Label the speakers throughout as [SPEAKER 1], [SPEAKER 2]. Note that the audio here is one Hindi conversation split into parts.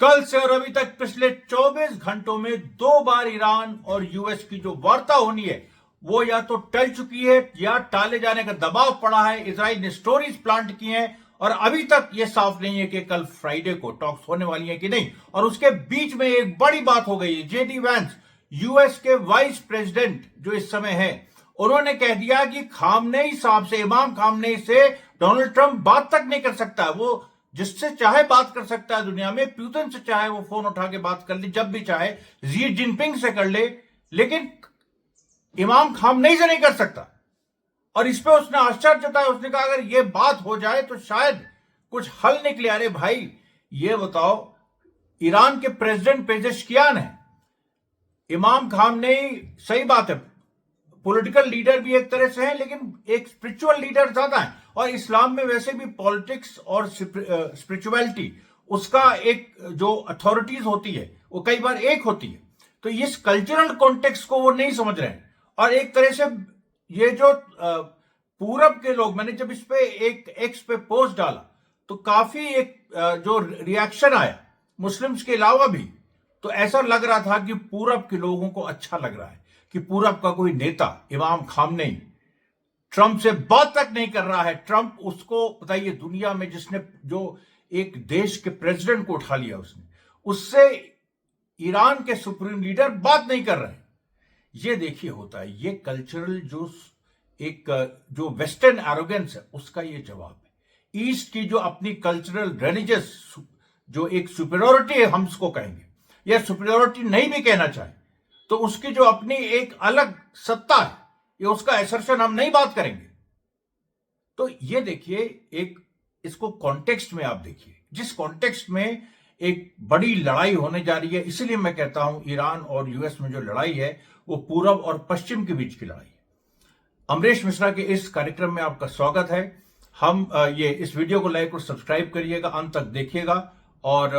[SPEAKER 1] कल से और अभी तक पिछले 24 घंटों में 2 बार ईरान और यूएस की जो वार्ता होनी है वो या तो टल चुकी है या टाले जाने का दबाव पड़ा है। इजराइल ने स्टोरीज प्लांट की हैं और अभी तक ये साफ नहीं है कि कल फ्राइडे को टॉक्स होने वाली है कि नहीं। और उसके बीच में एक बड़ी बात हो गई है। जेडी वैंस, यूएस के वाइस प्रेसिडेंट जो इस समय है, उन्होंने कह दिया कि खामनेई साहब से, इमाम खामनेई से डोनाल्ड ट्रंप बात तक नहीं कर सकता। वो जिससे चाहे बात कर सकता है दुनिया में, पुतिन से चाहे वो फोन उठा के बात कर ले जब भी चाहे, जी जिनपिंग से कर ले, लेकिन इमाम खामनेई से नहीं कर सकता। और इस पे उसने आश्चर्य जताया। उसने कहा अगर ये बात हो जाए तो शायद कुछ हल निकले। अरे भाई ये बताओ, ईरान के प्रेसिडेंट पेजेशकियान है, इमाम खामनेई, सही बात है पॉलिटिकल लीडर भी एक तरह से है, लेकिन एक स्पिरिचुअल लीडर ज्यादा है। और इस्लाम में वैसे भी पॉलिटिक्स और स्पिरिचुअलिटी, उसका एक जो अथॉरिटीज होती है वो कई बार एक होती है। तो इस कल्चरल कॉन्टेक्स्ट को वो नहीं समझ रहे हैं। और एक तरह से ये जो पूरब के लोग, मैंने जब इस पे एक एक्स पे पोस्ट डाला तो काफी एक जो रिएक्शन आया मुस्लिम्स के अलावा भी, तो ऐसा लग रहा था कि पूरब के लोगों को अच्छा लग रहा है कि पूरब का कोई नेता, इमाम खामनेई, ट्रंप से बात तक नहीं कर रहा है। ट्रंप, उसको बताइए, दुनिया में जिसने, जो एक देश के प्रेसिडेंट को उठा लिया उसने, उससे ईरान के सुप्रीम लीडर बात नहीं कर रहे हैं। ये देखिए होता है, ये कल्चरल जो वेस्टर्न एरोगेंस है उसका ये जवाब है। ईस्ट की जो अपनी कल्चरल रिलीजियस जो एक सुपीरियोरिटी है, हम उसको कहेंगे, या सुपीरियोरिटी नहीं भी कहना चाहे तो उसकी जो अपनी एक अलग सत्ता है, ये उसका असर्शन हम नहीं बात करेंगे। तो ये देखिए, एक इसको कॉन्टेक्स्ट में आप देखिए, जिस कॉन्टेक्स्ट में एक बड़ी लड़ाई होने जा रही है। इसलिए मैं कहता हूं ईरान और यूएस में जो लड़ाई है वो पूरब और पश्चिम के बीच की लड़ाई है। अमरीश मिश्रा के इस कार्यक्रम में आपका स्वागत है। हम इस वीडियो को लाइक और सब्सक्राइब करिएगा, अंत तक देखिएगा और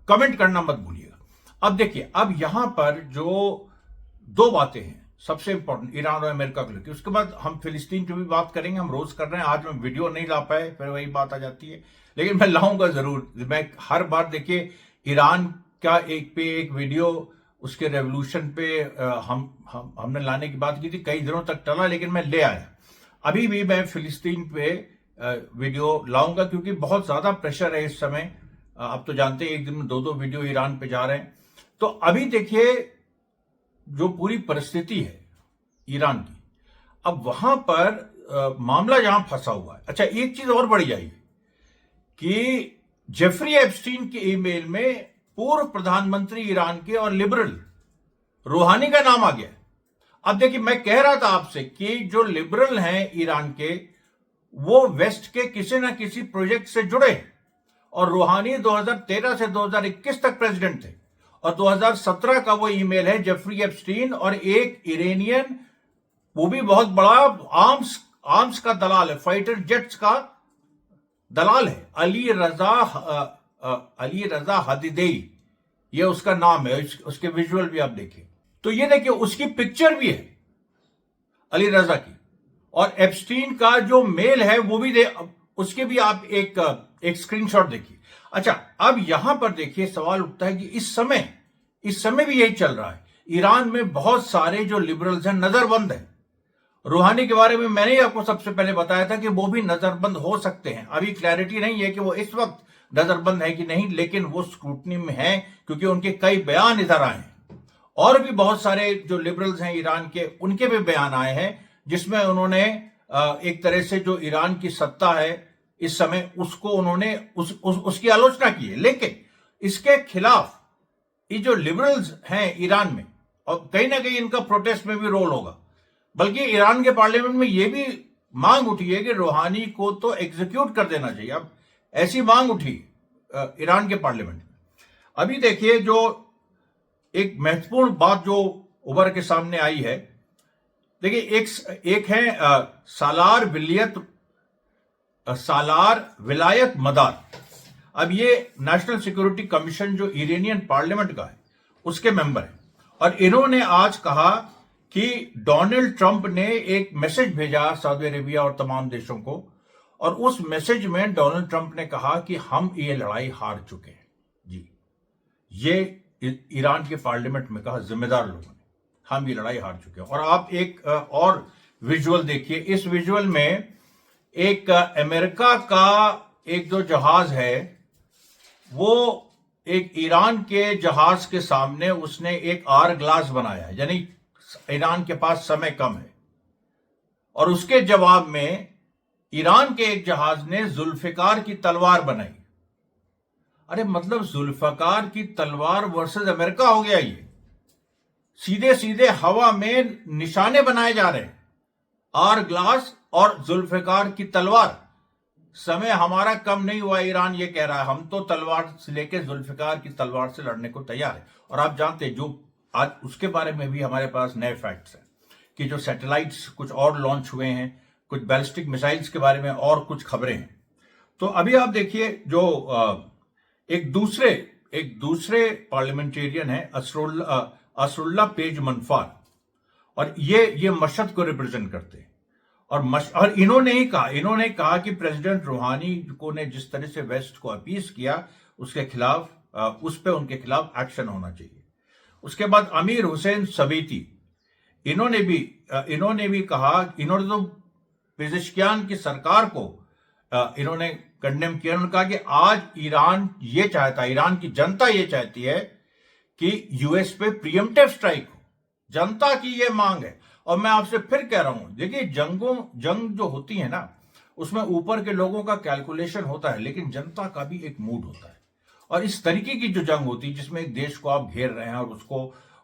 [SPEAKER 1] कमेंट करना मत भूलिएगा। अब देखिए, अब यहां पर जो 2 बातें हैं सबसे इंपॉर्टेंट ईरान और अमेरिका को लेकर, उसके बाद हम फिलिस्तीन की भी बात करेंगे। हम रोज कर रहे हैं, आज मैं वीडियो नहीं ला पाए, फिर वही बात आ जाती है, लेकिन मैं लाऊंगा जरूर। मैं हर बार, देखिए, ईरान का एक पे एक वीडियो, उसके रेवोल्यूशन पे हमने लाने की बात की थी, कई दिनों तक टला, लेकिन मैं ले आया। अभी भी मैं फिलिस्तीन पे वीडियो लाऊंगा क्योंकि बहुत ज्यादा प्रेशर है इस समय। आप तो जानते हैं एक दिन में 2-2 वीडियो ईरान पे जा रहे हैं। तो अभी देखिए जो पूरी परिस्थिति है ईरान की, अब वहां पर मामला जहां फंसा हुआ है। अच्छा, एक चीज और बढ़ी आई कि जेफरी एप्स्टीन के ईमेल में पूर्व प्रधानमंत्री ईरान के और लिबरल रूहानी का नाम आ गया। अब देखिए, मैं कह रहा था आपसे कि जो लिबरल हैं ईरान के, वो वेस्ट के किसी ना किसी प्रोजेक्ट से जुड़े, और रूहानी 2013 से 2021 तक प्रेसिडेंट थे। और 2017 का वो ईमेल है जेफरी एप्स्टीन और एक इरानियन, वो भी बहुत बड़ा आर्म्स का दलाल है, फाइटर जेट्स का दलाल है, अली रजा हदीदेई, ये उसका नाम है। उसके विजुअल भी आप देखिए, तो ये देखिए उसकी पिक्चर भी है अली रजा की, और एप्स्टीन का जो मेल है वो भी उसके भी आप एक स्क्रीनशॉट देखिए। अच्छा, अब यहां पर देखिए सवाल उठता है कि इस समय भी यही चल रहा है। ईरान में बहुत सारे जो लिबरल्स हैं नजरबंद हैं। रूहानी के बारे में मैंने ही आपको सबसे पहले बताया था कि वो भी नजरबंद हो सकते हैं। अभी क्लैरिटी नहीं है कि वो इस वक्त नजरबंद है कि नहीं, लेकिन वो स्क्रूटनी में है क्योंकि उनके कई बयान इधर आए हैं। और भी बहुत सारे जो लिबरल्स हैं ईरान के, उनके भी बयान आए हैं जिसमें उन्होंने एक तरह से जो ईरान की सत्ता है इस समय, उसको उन्होंने उसकी आलोचना की है। लेकिन इसके खिलाफ ये जो लिबरल्स हैं ईरान में, और कहीं ना कहीं इनका प्रोटेस्ट में भी रोल होगा, बल्कि ईरान के पार्लियामेंट में यह भी मांग उठी है कि रूहानी को तो एग्जीक्यूट कर देना चाहिए। अब ऐसी मांग उठी ईरान के पार्लियामेंट में। अभी देखिए, जो एक महत्वपूर्ण बात जो उभर के सामने आई है, देखिए एक है सालार विलायत मदार। अब ये नेशनल सिक्योरिटी कमीशन जो इरानियन पार्लियामेंट का है उसके मेंबर है, और इन्होंने आज कहा कि डोनाल्ड ट्रंप ने एक मैसेज भेजा सऊदी अरेबिया और तमाम देशों को, और उस मैसेज में डोनाल्ड ट्रंप ने कहा कि हम ये लड़ाई हार चुके हैं। जी, ये ईरान के पार्लियामेंट में कहा जिम्मेदार लोगों ने, हम ये लड़ाई हार चुके हैं। और आप एक और विजुअल देखिए, इस विजुअल में एक अमेरिका का एक जो जहाज है वो एक ईरान के जहाज के सामने उसने एक आर ग्लास बनाया, यानी ईरान के पास समय कम है, और उसके जवाब में ईरान के एक जहाज ने जुल्फिकार की तलवार बनाई। अरे मतलब जुल्फिकार की तलवार वर्सेस अमेरिका हो गया ये। सीधे सीधे हवा में निशाने बनाए जा रहे हैं, आर ग्लास और जुल्फिकार की तलवार। समय हमारा कम नहीं हुआ, ईरान ये कह रहा है, हम तो तलवार से लेकर जुल्फिकार की तलवार से लड़ने को तैयार है। और आप जानते हैं जो आज उसके बारे में भी हमारे पास नए फैक्ट्स हैं कि जो सैटेलाइट्स कुछ और लॉन्च हुए हैं, कुछ बैलिस्टिक मिसाइल्स के बारे में और कुछ खबरें हैं। तो अभी आप देखिए जो एक दूसरे पार्लियामेंटेरियन है असरुल्ला पेज मनफार, और ये मशहद को रिप्रेजेंट करते हैं। और इन्होंने कहा कि प्रेसिडेंट रूहानी को ने जिस तरह से वेस्ट को अपीस किया उसके खिलाफ उनके खिलाफ एक्शन होना चाहिए। उसके बाद अमीर हुसैन सबीती, इन्होंने भी कहा, इन्होंने तो पेजेश्कियान की सरकार को इन्होंने कंडेम किया। उन्होंने कहा कि आज ईरान की जनता ये चाहती है कि यूएस पे प्रीएम्प्टिव स्ट्राइक हो, जनता की ये मांग है। और मैं आपसे फिर कह रहा हूं, देखिए जंग जो होती है ना, उसमें ऊपर के लोगों का कैलकुलेशन होता है, लेकिन जनता का भी एक मूड होता है। और इस तरीके की जो जंग होती है जिसमें एक देश को आप घेर रहे हैं और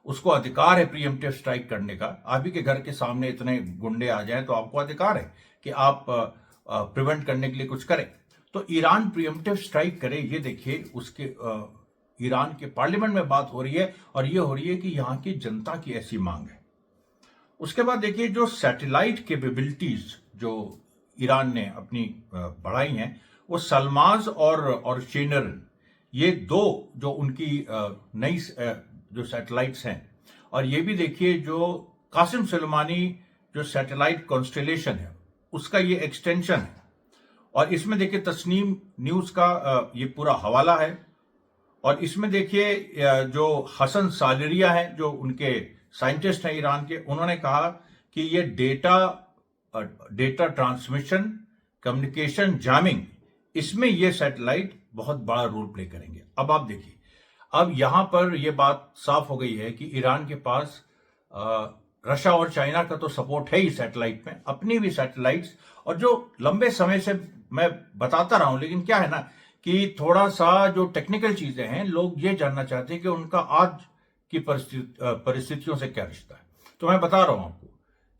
[SPEAKER 1] उसको अधिकार है प्रीएम्प्टिव स्ट्राइक करने का, आप ही के घर के सामने इतने गुंडे आ जाएं तो आपको अधिकार है कि आप प्रिवेंट करने के लिए कुछ करें। तो ईरान प्रीएम्प्टिव स्ट्राइक करे, ये देखिए उसके ईरान के पार्लियामेंट में बात हो रही है, और ये हो रही है कि यहां की जनता की ऐसी मांग है। उसके बाद देखिए जो सैटेलाइट कैपेबिलिटीज जो ईरान ने अपनी बढ़ाई हैं, वो सलमाज और शेनर, ये दो जो उनकी नई जो सैटेलाइट्स हैं। और ये भी देखिए जो कासिम सुलेमानी जो सैटेलाइट कॉन्स्टेलेशन है उसका ये एक्सटेंशन है। और इसमें देखिए तस्नीम न्यूज का ये पूरा हवाला है। और इसमें देखिए जो हसन सालरिया है जो उनके साइंटिस्ट हैं ईरान के, उन्होंने कहा कि ये डेटा ट्रांसमिशन, कम्युनिकेशन, जैमिंग, इसमें ये सैटेलाइट बहुत बड़ा रोल प्ले करेंगे। अब आप देखिए, अब यहां पर यह बात साफ हो गई है कि ईरान के पास रशिया और चाइना का तो सपोर्ट है ही सैटेलाइट में, अपनी भी सैटेलाइट्स, और जो लंबे समय से मैं बताता रहा हूं, लेकिन क्या है ना कि थोड़ा सा जो टेक्निकल चीजें हैं, लोग ये जानना चाहते हैं कि उनका आज की परिस्थितियों से क्या रिश्ता है। तो मैं बता रहा हूं आपको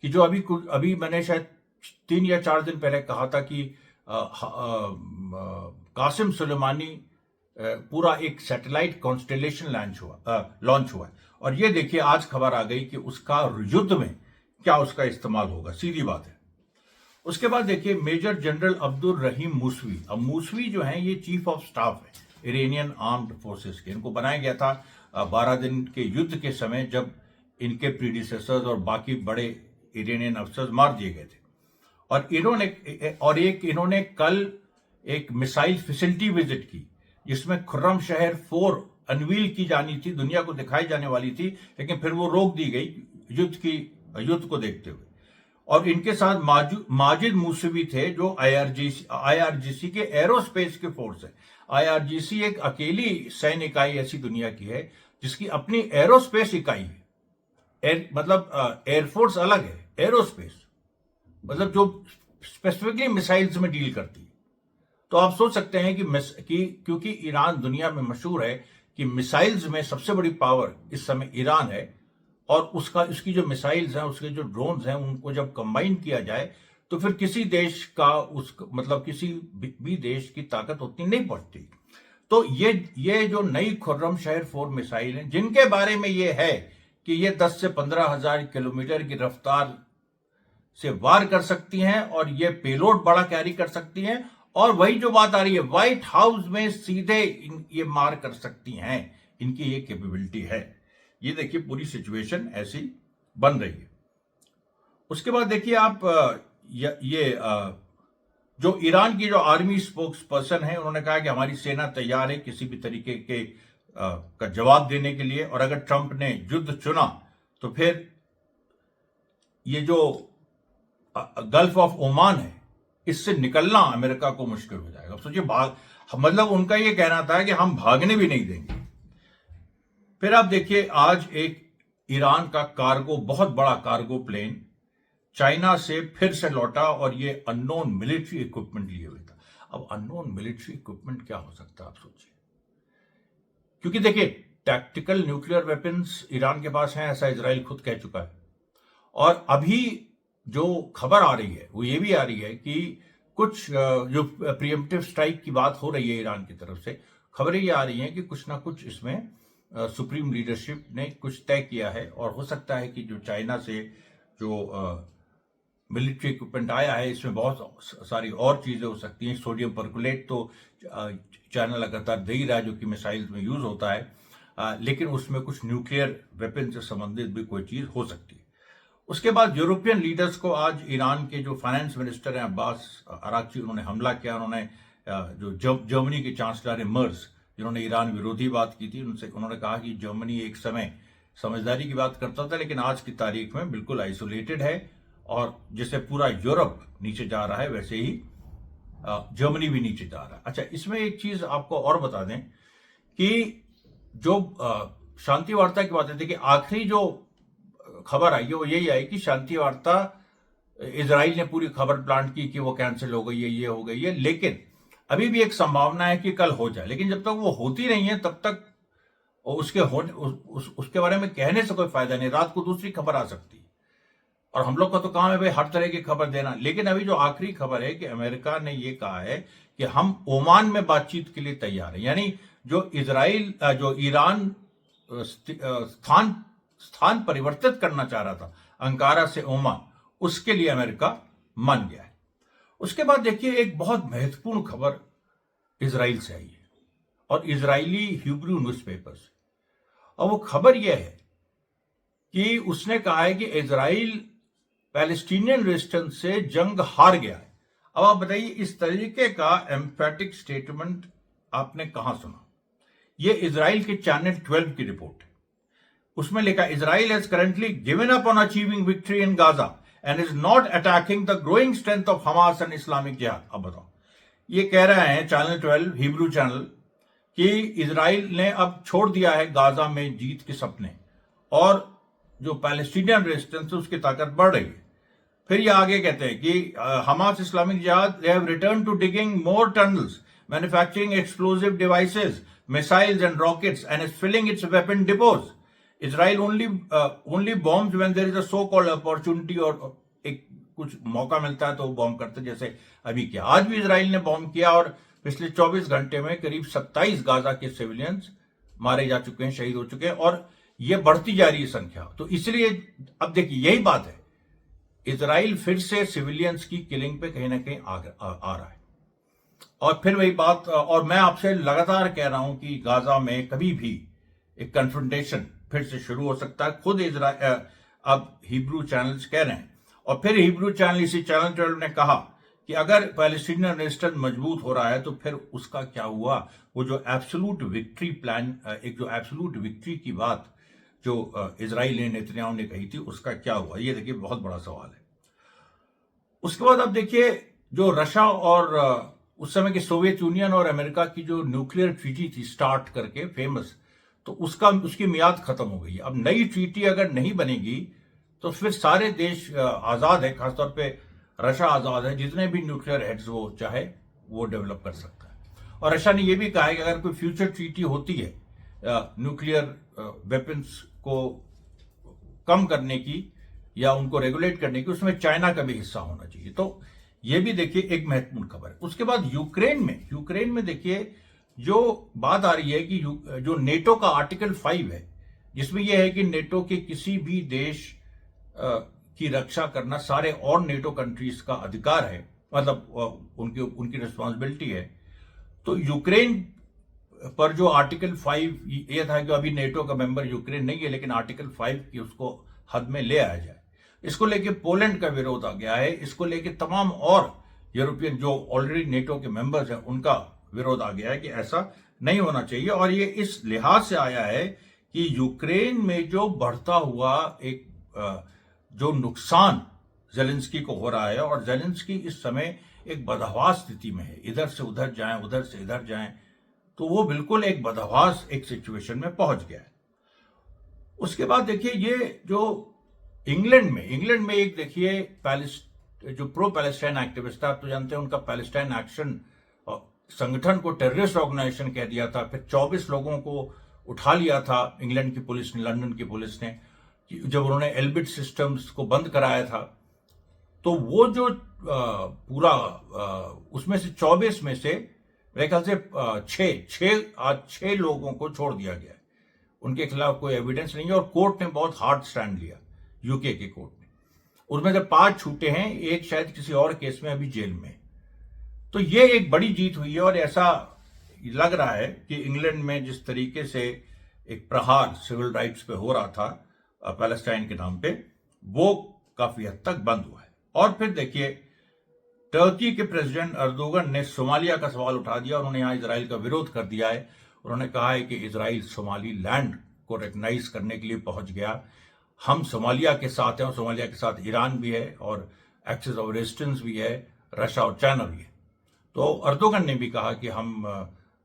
[SPEAKER 1] कि जो अभी मैंने शायद 3 या 4 दिन पहले कहा था कि कासिम सुलेमानी पूरा एक सैटेलाइट कॉन्स्टेलेशन लॉन्च हुआ है। और ये देखिए आज खबर आ गई कि उसका युद्ध में क्या उसका इस्तेमाल होगा, सीधी बात है। उसके बाद देखिए मेजर जनरल अब्दुल रहीम मूसवी, अब मूसवी जो है ये चीफ ऑफ स्टाफ है इरानियन आर्म्ड फोर्सेस के। इनको बनाया गया था 12 दिन के युद्ध के समय, जब इनके प्रीडिसेसर्स और बाकी बड़े इरानियन अफसर मार दिए गए थे। और इन्होंने कल एक मिसाइल फैसिलिटी विजिट की जिसमें खुर्रम शहर 4 अनवील की जानी थी, दुनिया को दिखाई जाने वाली थी, लेकिन फिर वो रोक दी गई युद्ध को देखते हुए। और इनके साथ माजिद मूसवी थे जो आईआरजीसी के एरोस्पेस के फोर्स है। आईआरजीसी एक अकेली सैन्य इकाई ऐसी दुनिया की है जिसकी अपनी एरोस्पेस इकाई है। मतलब एयरफोर्स अलग है, एरोस्पेस मतलब जो स्पेसिफिकली मिसाइल्स में डील करती है। तो आप सोच सकते हैं कि क्योंकि ईरान दुनिया में मशहूर है कि मिसाइल्स में सबसे बड़ी पावर इस समय ईरान है, और उसकी जो मिसाइल्स हैं, उसके जो ड्रोन्स हैं, उनको जब कंबाइन किया जाए तो फिर किसी देश का किसी भी देश की ताकत उतनी नहीं पहुंचती। तो ये जो नई खुर्रम शहर 4 मिसाइल हैं, जिनके बारे में ये है कि ये 10 से 15 हजार किलोमीटर की रफ्तार से वार कर सकती हैं और ये पेलोड बड़ा कैरी कर सकती हैं, और वही जो बात आ रही है, व्हाइट हाउस में सीधे ये मार कर सकती हैं, इनकी ये कैपेबिलिटी है। ये देखिए पूरी सिचुएशन ऐसी बन रही है। उसके बाद देखिए आप जो ईरान की जो आर्मी स्पोक्स पर्सन है, उन्होंने कहा कि हमारी सेना तैयार है किसी भी तरीके के का जवाब देने के लिए, और अगर ट्रंप ने युद्ध चुना तो फिर ये जो गल्फ ऑफ ओमान है इससे निकलना अमेरिका को मुश्किल हो जाएगा। अब सोचिए, मतलब उनका ये कहना था कि हम भागने भी नहीं देंगे। फिर आप देखिए, आज एक ईरान का कार्गो, बहुत बड़ा कार्गो प्लेन चाइना से फिर से लौटा और ये अननोन मिलिट्री इक्विपमेंट लिए हुए था। अब अननोन मिलिट्री इक्विपमेंट क्या हो सकता है, आप सोचिए, क्योंकि देखिए टैक्टिकल न्यूक्लियर वेपन्स ईरान के पास हैं, ऐसा इजराइल खुद कह चुका है। और अभी जो खबर आ रही है वो ये भी आ रही है कि कुछ जो प्रीएम्प्टिव स्ट्राइक की बात हो रही है ईरान की तरफ से, खबरें ये आ रही हैं कि कुछ ना कुछ इसमें सुप्रीम लीडरशिप ने कुछ तय किया है, और हो सकता है कि जो चाइना से जो मिलिट्री इक्विपमेंट आया है इसमें बहुत सारी और चीजें हो सकती हैं। सोडियम परकुलेट तो चाइना लगातार दे ही रहा है, जो कि मिसाइल्स में यूज होता है, लेकिन उसमें कुछ न्यूक्लियर वेपन से संबंधित भी कोई चीज हो सकती है। उसके बाद यूरोपियन लीडर्स को आज ईरान के जो फाइनेंस मिनिस्टर हैं अब्बास अराक्ची, उन्होंने हमला किया। उन्होंने जो जर्मनी के चांसलर है मर्ज, जिन्होंने ईरान विरोधी बात की थी, उन्होंने कहा कि जर्मनी एक समय समझदारी की बात करता था, लेकिन आज की तारीख में बिल्कुल आइसोलेटेड है, और जैसे पूरा यूरोप नीचे जा रहा है वैसे ही जर्मनी भी नीचे जा रहा है। अच्छा, इसमें एक चीज आपको और बता दें कि जो शांति वार्ता की बात है, देखिए आखिरी जो खबर आई है वो यही आई कि शांति वार्ता, इजराइल ने पूरी खबर प्लांट की कि वो कैंसिल हो गई है, ये हो गई है, लेकिन अभी भी एक संभावना है कि कल हो जाए। लेकिन जब तक वो होती नहीं है तब तक उसके बारे में कहने से कोई फायदा नहीं। रात को दूसरी खबर आ सकती है, और हम लोग का तो काम है भाई हर तरह की खबर देना। लेकिन अभी जो आखिरी खबर है कि अमेरिका ने ये कहा है कि हम ओमान में बातचीत के लिए तैयार हैं, यानी जो ईरान स्थान परिवर्तित करना चाह रहा था अंकारा से ओमान, उसके लिए अमेरिका मान गया है। उसके बाद देखिए एक बहुत महत्वपूर्ण खबर इजराइल से आई है, और इजरायली हिब्रू न्यूज़पेपर से, और वो खबर यह है कि उसने कहा है कि इजराइल पैलेस्टीनियन रेजिस्टेंस से जंग हार गया है। अब आप बताइए, इस तरीके का एम्फेटिक स्टेटमेंट आपने कहां सुना? ये इजराइल के चैनल 12 की रिपोर्ट है। उसमें लिखा, Israel has currently given up on achieving victory in Gaza and is not attacking the growing strength of Hamas and Islamic जिहाद। अब बताओ, ये कह रहे हैं चैनल 12 हिब्रू चैनल कि इजराइल ने अब छोड़ दिया है गाजा में जीत के सपने, और जो पैलेस्टीनियन रेजिस्टेंस है उसकी ताकत बढ़ रही है। फिर ये आगे कहते हैं कि Hamas Islamic Jihad they have return to digging more tunnels, manufacturing explosive devices, missiles and rockets and is filling its weapon depots. Israel only bombs when there is a so-called opportunity, और एक कुछ मौका मिलता है तो वो बॉम्ब करते, जैसे अभी किया। आज भी इजराइल ने बॉम्ब किया, और पिछले 24 घंटे में करीब 27 गाजा के सिविलियंस मारे जा चुके हैं, शहीद हो चुके हैं, और ये बढ़ती जा रही है संख्या। तो इसलिए अब देखिए यही बात है, इजराइल फिर से सिविलियंस की किलिंग पे कहीं ना कहीं आ रहा है। और फिर वही बात, और मैं आपसे लगातार कह रहा हूं कि गाजा में कभी भी एक कन्फ्रंटेशन फिर से शुरू हो सकता है। खुद अब हिब्रू चैनल्स कह रहे हैं, और फिर हिब्रू चैनल, इसी चैनल 12 ने कहा कि अगर पैलेस्टीनियन रेजिस्टेंस मजबूत हो रहा है तो फिर उसका क्या हुआ? वो जो एब्सोल्यूट विक्ट्री प्लान, एक जो एब्सोल्यूट विक्ट्री की बात जो इजराइल ने, नेतन्याहू ने कही थी, उसका क्या हुआ? ये देखिए बहुत बड़ा सवाल है। उसके बाद अब देखिए जो रशिया और उस समय के सोवियत यूनियन और अमेरिका की जो न्यूक्लियर ट्रीटी थी स्टार्ट करके फेमस, तो उसकी मियाद खत्म हो गई। अब नई ट्रीटी अगर नहीं बनेगी तो फिर सारे देश आजाद है, खासतौर पे रशिया आजाद है, जितने भी न्यूक्लियर हेड्स वो चाहे वो डेवलप कर सकता है। और रशिया ने यह भी कहा है कि अगर कोई फ्यूचर ट्रीटी होती है न्यूक्लियर वेपन्स को कम करने की या उनको रेगुलेट करने की, उसमें चाइना का भी हिस्सा होना चाहिए। तो ये भी देखिए एक महत्वपूर्ण खबर है। उसके बाद यूक्रेन में देखिए जो बात आ रही है कि जो नेटो का आर्टिकल 5 है, जिसमें यह है कि नेटो के किसी भी देश की रक्षा करना सारे और नेटो कंट्रीज का अधिकार है, मतलब उनकी रिस्पॉन्सिबिलिटी है। तो यूक्रेन पर जो आर्टिकल 5 ये था कि अभी नेटो का मेंबर यूक्रेन नहीं है, लेकिन आर्टिकल 5 की उसको हद में ले आया जाए। इसको लेके पोलैंड का विरोध आ गया है, इसको लेके तमाम और यूरोपियन जो ऑलरेडी नेटो के मेंबर्स हैं उनका विरोध आ गया है कि ऐसा नहीं होना चाहिए। और ये इस लिहाज से आया है कि यूक्रेन में जो बढ़ता हुआ एक जो नुकसान जेलेंस्की को हो रहा है, और जेलेंस्की इस समय एक बदहवास स्थिति में है, इधर से उधर जाएं, उधर से इधर जाएं, तो वो बिल्कुल एक बदहवास एक सिचुएशन में पहुंच गया है। उसके बाद देखिए ये जो इंग्लैंड में एक देखिए जो प्रो पैलेस्टाइन एक्टिविस्ट था, आप तो जानते हैं उनका पैलेस्टाइन एक्शन संगठन को टेररिस्ट ऑर्गेनाइजेशन कह दिया था। फिर 24 लोगों को उठा लिया था इंग्लैंड की पुलिस ने, लंदन की पुलिस ने, जब उन्होंने एल्बिट सिस्टम्स को बंद कराया था। तो वो जो पूरा उसमें से 24 में से मेरे ख्याल से आज 6 लोगों को छोड़ दिया गया है। उनके खिलाफ कोई एविडेंस नहीं है और कोर्ट ने बहुत हार्ड स्टैंड लिया, यूके की कोर्ट ने। उनमें से 5 छूटे हैं, एक शायद किसी और केस में अभी जेल में। तो ये एक बड़ी जीत हुई है और ऐसा लग रहा है कि इंग्लैंड में जिस तरीके से एक प्रहार सिविल राइट्स पे हो रहा था पैलेस्टाइन के नाम पे, वो काफी हद तक बंद हुआ है। और फिर देखिए टर्की के प्रेसिडेंट अर्दोगन ने सोमालिया का सवाल उठा दिया। उन्होंने यहां इजराइल का विरोध कर दिया है। उन्होंने कहा है कि इजराइल सोमाली लैंड को रिकग्नाइज करने के लिए पहुंच गया। हम सोमालिया के साथ हैं और सोमालिया के साथ ईरान भी है और एक्सिस ऑफ रेजिस्टेंस भी है, रशिया और चाइना भी है। तो अर्दोगन ने भी कहा कि हम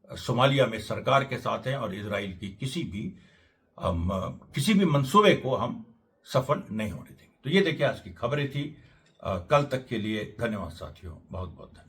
[SPEAKER 1] सोमालिया में सरकार के साथ हैं और इजराइल की किसी भी मंसूबे को हम सफल नहीं होने देंगे। तो ये देखिए आज की खबरें थी। कल तक के लिए धन्यवाद साथियों, बहुत बहुत धन्यवाद।